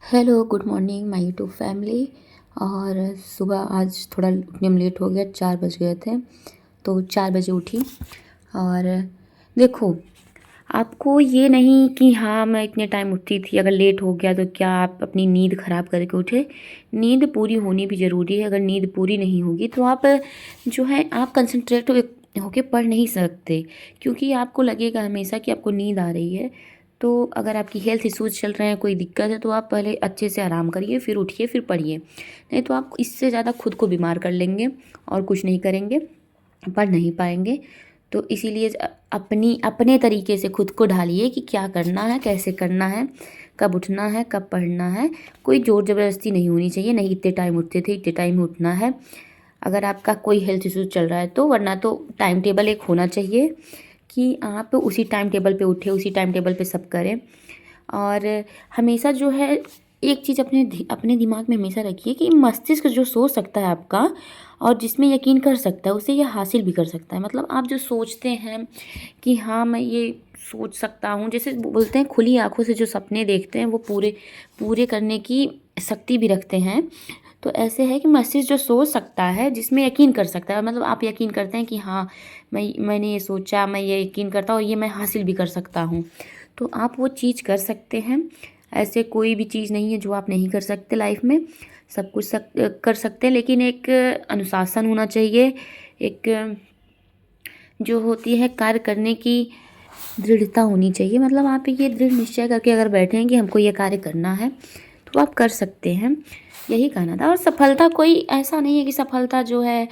Hello, good morning my YouTube family. और सुबह आज थोड़ा उठने में लेट हो गया, 4 बज गए थे। तो 4 बजे उठी। और देखो, आपको ये नहीं कि हाँ मैं इतने टाइम उठती थी, अगर लेट हो गया तो क्या आप अपनी नींद ख़राब करके उठे। नींद पूरी होनी भी ज़रूरी है। अगर नींद पूरी नहीं होगी तो आप जो है आप कंसंट्रेट होके पढ़ नहीं सकते, क्योंकि आपको लगेगा हमेशा कि आपको नींद आ रही है। तो अगर आपकी हेल्थ इश्यूज़ चल रहे हैं, कोई दिक्कत है, तो आप पहले अच्छे से आराम करिए, फिर उठिए, फिर पढ़िए। नहीं तो आप इससे ज़्यादा खुद को बीमार कर लेंगे और कुछ नहीं करेंगे, पढ़ नहीं पाएँगे। तो इसीलिए अपनी अपने तरीके से खुद को ढालिए कि क्या करना है, कैसे करना है, कब उठना है, कब पढ़ना है। कोई ज़ोर ज़बरदस्ती नहीं होनी चाहिए, नहीं इतने टाइम उठते थे, इतने टाइम में उठना है। अगर आपका कोई हेल्थ इश्यूज़ चल रहा है तो, वरना तो टाइम टेबल एक होना चाहिए कि आप उसी टाइम टेबल पे उठें, उसी टाइम टेबल पे सब करें। और हमेशा जो है एक चीज़ अपने दिमाग में हमेशा रखिए कि मस्तिष्क जो सोच सकता है आपका और जिसमें यकीन कर सकता है, उसे ये हासिल भी कर सकता है। मतलब आप जो सोचते हैं कि हाँ मैं ये सोच सकता हूँ, जैसे बोलते हैं खुली आंखों से जो सपने देखते हैं वो पूरे पूरे करने की शक्ति भी रखते हैं। तो ऐसे है कि मस्तिष्क जो सोच सकता है, जिसमें यकीन कर सकता है, मतलब आप यकीन करते हैं कि हाँ मैंने ये सोचा, मैं ये यकीन करता हूँ और ये मैं हासिल भी कर सकता हूँ, तो आप वो चीज़ कर सकते हैं। ऐसे कोई भी चीज़ नहीं है जो आप नहीं कर सकते लाइफ में। सब कुछ कर सकते हैं, लेकिन एक अनुशासन होना चाहिए। एक जो होती है कार्य करने की दृढ़ता होनी चाहिए। मतलब आप ये दृढ़ निश्चय करके अगर बैठे हैं कि हमको ये कार्य करना है, तो आप कर सकते हैं। यही कहना था। और सफलता कोई ऐसा नहीं है कि सफलता जो है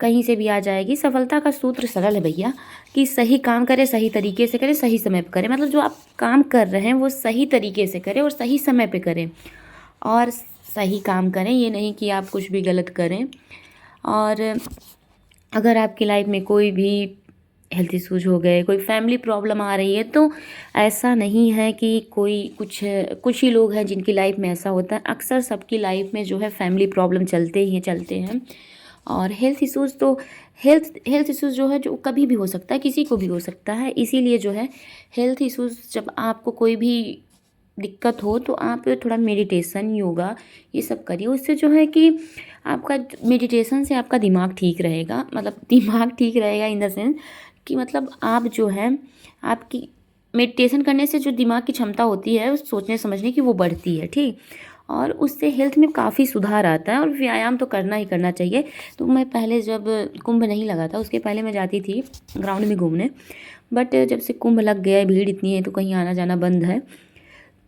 कहीं से भी आ जाएगी। सफलता का सूत्र सरल है भैया, कि सही काम करें, सही तरीके से करें, सही समय पे करें। मतलब जो आप काम कर रहे हैं वो सही तरीके से करें और सही समय पे करें और सही काम करें। ये नहीं कि आप कुछ भी गलत करें। और अगर आपकी लाइफ में कोई भी हेल्थ इश्यूज हो गए, कोई फैमिली प्रॉब्लम आ रही है, तो ऐसा नहीं है कि कोई कुछ ही लोग हैं जिनकी लाइफ में ऐसा होता है। अक्सर सबकी लाइफ में जो है फैमिली प्रॉब्लम चलते हैं। और हेल्थ इश्यूज जो है जो कभी भी हो सकता है, किसी को भी हो सकता है। इसीलिए जो है हेल्थ इश्यूज, जब आपको कोई भी दिक्कत हो तो आप थोड़ा मेडिटेशन, योगा ये सब करिए। उससे जो है कि आपका मेडिटेशन से आपका दिमाग ठीक रहेगा। मतलब दिमाग ठीक रहेगा इन द सेंस कि मतलब आप जो है आपकी मेडिटेशन करने से जो दिमाग की क्षमता होती है उस सोचने समझने की, वो बढ़ती है। ठीक। और उससे हेल्थ में काफ़ी सुधार आता है। और व्यायाम तो करना ही करना चाहिए। तो मैं पहले, जब कुंभ नहीं लगा था उसके पहले, मैं जाती थी ग्राउंड में घूमने। बट जब से कुंभ लग गया है, भीड़ इतनी है तो कहीं आना जाना बंद है।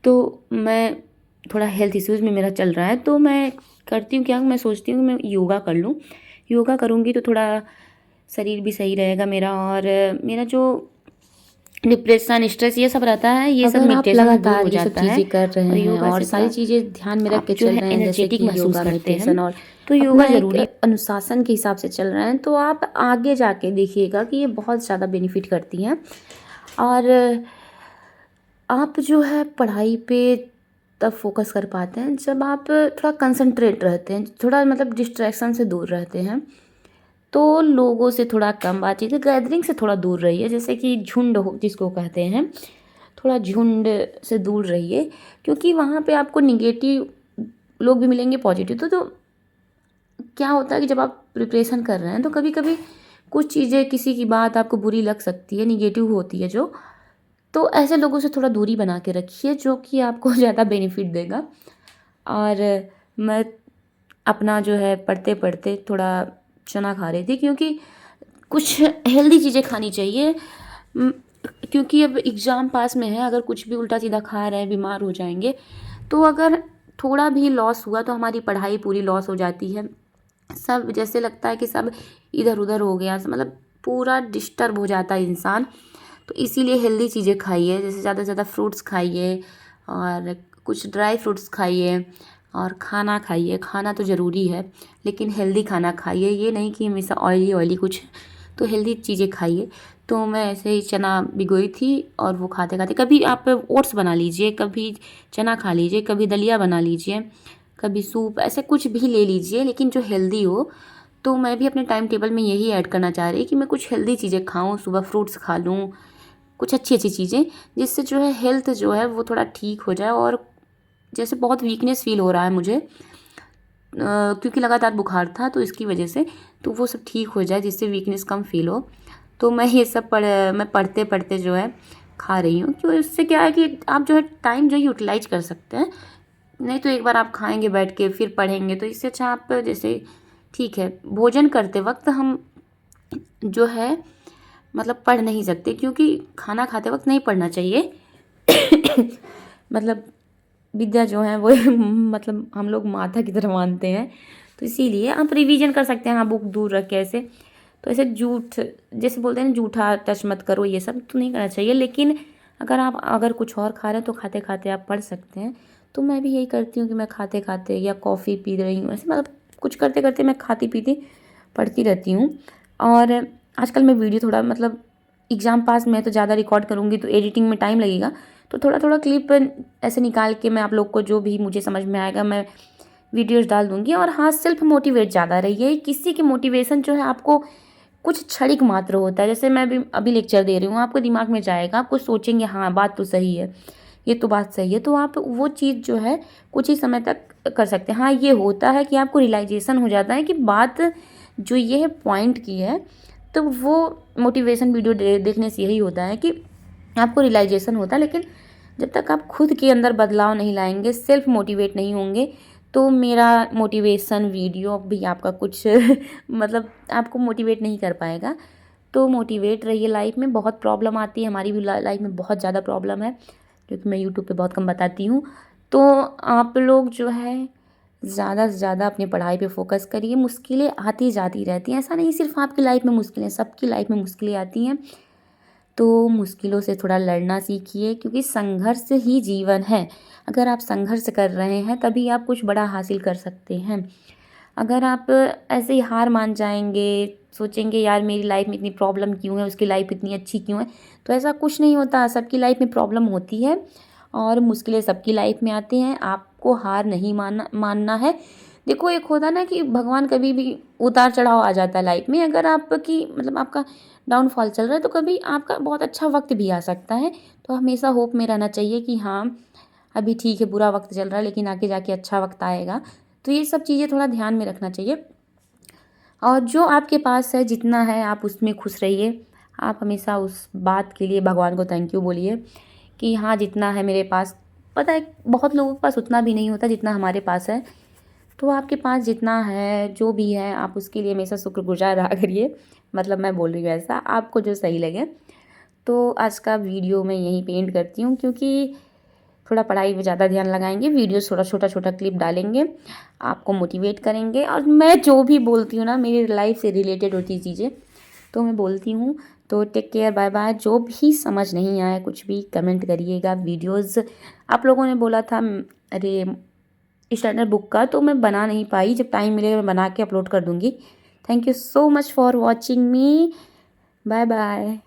तो मैं थोड़ा हेल्थ इश्यूज़ में मेरा चल रहा है, तो मैं करती हूँ क्या, मैं सोचती हूँ मैं योगा कर लूँ। योगा करूँगी तो थोड़ा शरीर भी सही रहेगा मेरा। और मेरा जो डिप्रेशन, स्ट्रेस ये सब रहता है, ये सब अगर आप मेडिटेशन से दूर लगातार हो ये सब जाता है। चीज़ें कर और रहे हैं योगा और से सारी थोड़ा चीज़ें ध्यान में रख आप के जो चल है रहे हैं, जैसे एनर्जेटिक कि महसूस योगा, करते हैं, मेडिटेशन और तो योगा अपना एक ज़रूरी। अनुशासन के हिसाब से चल रहे हैं, तो आप आगे जाके देखिएगा कि ये बहुत ज़्यादा बेनिफिट करती हैं। और आप जो है पढ़ाई पे तब फोकस कर पाते हैं जब आप थोड़ा कंसंट्रेट रहते हैं, थोड़ा मतलब डिस्ट्रैक्शन से दूर रहते हैं। तो लोगों से थोड़ा कम बातचीत, गैदरिंग से थोड़ा दूर रहिए, जैसे कि झुंड हो जिसको कहते हैं, थोड़ा झुंड से दूर रहिए। क्योंकि वहाँ पे आपको निगेटिव लोग भी मिलेंगे, पॉजिटिव। तो क्या होता है कि जब आप प्रिपरेशन कर रहे हैं तो कभी कभी कुछ चीज़ें, किसी की बात आपको बुरी लग सकती है, निगेटिव होती है जो, तो ऐसे लोगों से थोड़ा दूरी बना के रखिए, जो कि आपको ज़्यादा बेनिफिट देगा। और मैं अपना जो है पढ़ते पढ़ते थोड़ा चना खा रही थी, क्योंकि कुछ हेल्दी चीज़ें खानी चाहिए। उम, क्योंकि अब एग्ज़ाम पास में है, अगर कुछ भी उल्टा सीधा खा रहे हैं बीमार हो जाएंगे। तो अगर थोड़ा भी लॉस हुआ तो हमारी पढ़ाई पूरी लॉस हो जाती है। सब जैसे लगता है कि सब इधर उधर हो गया, मतलब पूरा डिस्टर्ब हो जाता है इंसान। तो इसीलिए हेल्दी चीज़ें खाइए, जैसे ज़्यादा से ज़्यादा फ्रूट्स खाइए और कुछ ड्राई फ्रूट्स खाइए और खाना खाइए। खाना तो ज़रूरी है, लेकिन हेल्दी खाना खाइए। ये नहीं कि हमेशा ऑयली ऑयली कुछ, तो हेल्दी चीज़ें खाइए। तो मैं ऐसे ही चना भिगोई थी और वो खाते खाते, कभी आप ओट्स बना लीजिए, कभी चना खा लीजिए, कभी दलिया बना लीजिए, कभी सूप, ऐसे कुछ भी ले लीजिए, लेकिन जो हेल्दी हो। तो मैं भी अपने टाइम टेबल में यही ऐड करना चाह रही कि मैं कुछ हेल्दी चीज़ें खाऊं, सुबह फ्रूट्स खा लूँ, कुछ अच्छी अच्छी चीज़ें, जिससे जो है हेल्थ जो है वो थोड़ा ठीक हो जाए। और जैसे बहुत वीकनेस फील हो रहा है मुझे, क्योंकि लगातार बुखार था तो इसकी वजह से, तो वो सब ठीक हो जाए जिससे वीकनेस कम फील हो। तो मैं ये सब मैं पढ़ते पढ़ते जो है खा रही हूँ, क्यों इससे क्या है कि आप जो है टाइम जो है यूटिलाइज कर सकते हैं। नहीं तो एक बार आप खाएंगे बैठ के फिर पढ़ेंगे, तो इससे अच्छा आप जैसे ठीक है भोजन करते वक्त हम जो है मतलब पढ़ नहीं सकते, क्योंकि खाना खाते वक्त नहीं पढ़ना चाहिए। मतलब विद्या जो है वो मतलब हम लोग माता की तरह मानते हैं, तो इसीलिए आप रिवीजन कर सकते हैं, हाँ बुक दूर रख के ऐसे। तो ऐसे झूठ जैसे बोलते हैं ना, झूठा टच मत करो, ये सब तो नहीं करना चाहिए। लेकिन अगर कुछ और खा रहे हैं तो खाते खाते आप पढ़ सकते हैं। तो मैं भी यही करती हूँ कि मैं खाते खाते या कॉफ़ी पी रही हूँ, ऐसे मतलब कुछ करते करते मैं खाती पीती पढ़ती रहती हूँ। और आजकल मैं वीडियो थोड़ा मतलब एग्ज़ाम पास में तो ज़्यादा रिकॉर्ड करूँगी तो एडिटिंग में टाइम लगेगा, तो थोड़ा थोड़ा क्लिप ऐसे निकाल के मैं आप लोग को जो भी मुझे समझ में आएगा मैं वीडियोज़ डाल दूँगी। और हाँ, सेल्फ मोटिवेट ज़्यादा रहिए। किसी की मोटिवेशन जो है आपको कुछ क्षणिक मात्र होता है। जैसे मैं अभी लेक्चर दे रही हूँ, आपको दिमाग में जाएगा, आप कुछ सोचेंगे हाँ बात तो सही है, ये तो बात सही है, तो आप वो चीज़ जो है कुछ ही समय तक कर सकते हैं। हाँ, ये होता है कि आपको रियलाइजेशन हो जाता है कि बात जो ये है पॉइंट की है, तो वो मोटिवेशन वीडियो देखने से यही होता है कि आपको रियलाइजेशन होता है। लेकिन जब तक आप खुद के अंदर बदलाव नहीं लाएंगे, सेल्फ मोटिवेट नहीं होंगे, तो मेरा मोटिवेशन वीडियो भी आपका कुछ मतलब आपको मोटिवेट नहीं कर पाएगा। तो मोटिवेट रहिए। लाइफ में बहुत प्रॉब्लम आती है, हमारी भी लाइफ में बहुत ज़्यादा प्रॉब्लम है, क्योंकि मैं यूट्यूब पे बहुत कम बताती हूँ। तो आप लोग जो है ज़्यादा से ज़्यादा अपनी पढ़ाई पे फोकस करिए। मुश्किलें आती जाती रहती हैं, ऐसा नहीं सिर्फ आपकी लाइफ में मुश्किलें, सबकी लाइफ में मुश्किलें आती हैं। तो मुश्किलों से थोड़ा लड़ना सीखिए, क्योंकि संघर्ष ही जीवन है। अगर आप संघर्ष कर रहे हैं तभी आप कुछ बड़ा हासिल कर सकते हैं। अगर आप ऐसे ही हार मान जाएंगे, सोचेंगे यार मेरी लाइफ में इतनी प्रॉब्लम क्यों है, उसकी लाइफ इतनी अच्छी क्यों है, तो ऐसा कुछ नहीं होता। सबकी लाइफ में प्रॉब्लम होती है और मुश्किलें सबकी लाइफ में आती हैं। आपको हार नहीं मानना है। देखो, एक होता ना कि भगवान कभी भी उतार चढ़ाव आ जाता है लाइफ में। अगर आपकी मतलब आपका डाउनफॉल चल रहा है तो कभी आपका बहुत अच्छा वक्त भी आ सकता है। तो हमेशा होप में रहना चाहिए कि हाँ अभी ठीक है, बुरा वक्त चल रहा है लेकिन आगे जाके अच्छा वक्त आएगा। तो ये सब चीज़ें थोड़ा ध्यान में रखना चाहिए। और जो आपके पास है, जितना है, आप उसमें खुश रहिए। आप हमेशा उस बात के लिए भगवान को थैंक यू बोलिए कि हाँ जितना है मेरे पास। पता है बहुत लोगों के पास उतना भी नहीं होता जितना हमारे पास है। तो आपके पास जितना है, जो भी है, आप उसके लिए हमेशा शुक्रगुजार रहा करिए। मतलब मैं बोल रही हूँ ऐसा, आपको जो सही लगे। तो आज का वीडियो मैं यहीं पे एंड करती हूँ, क्योंकि थोड़ा पढ़ाई में ज़्यादा ध्यान लगाएंगे, वीडियो थोड़ा छोटा छोटा क्लिप डालेंगे, आपको मोटिवेट करेंगे। और मैं जो भी बोलती हूँ ना, मेरी लाइफ से रिलेटेड होती चीज़ें तो मैं बोलती हूँ। तो टेक केयर, बाय बाय। जो भी समझ नहीं आया कुछ भी कमेंट करिएगा। वीडियोज़ आप लोगों ने बोला था अरे स्टैंडर्ड बुक का, तो मैं बना नहीं पाई, जब टाइम मिलेगा मैं बना के अपलोड कर दूँगी। Thank you so much for watching me. Bye bye.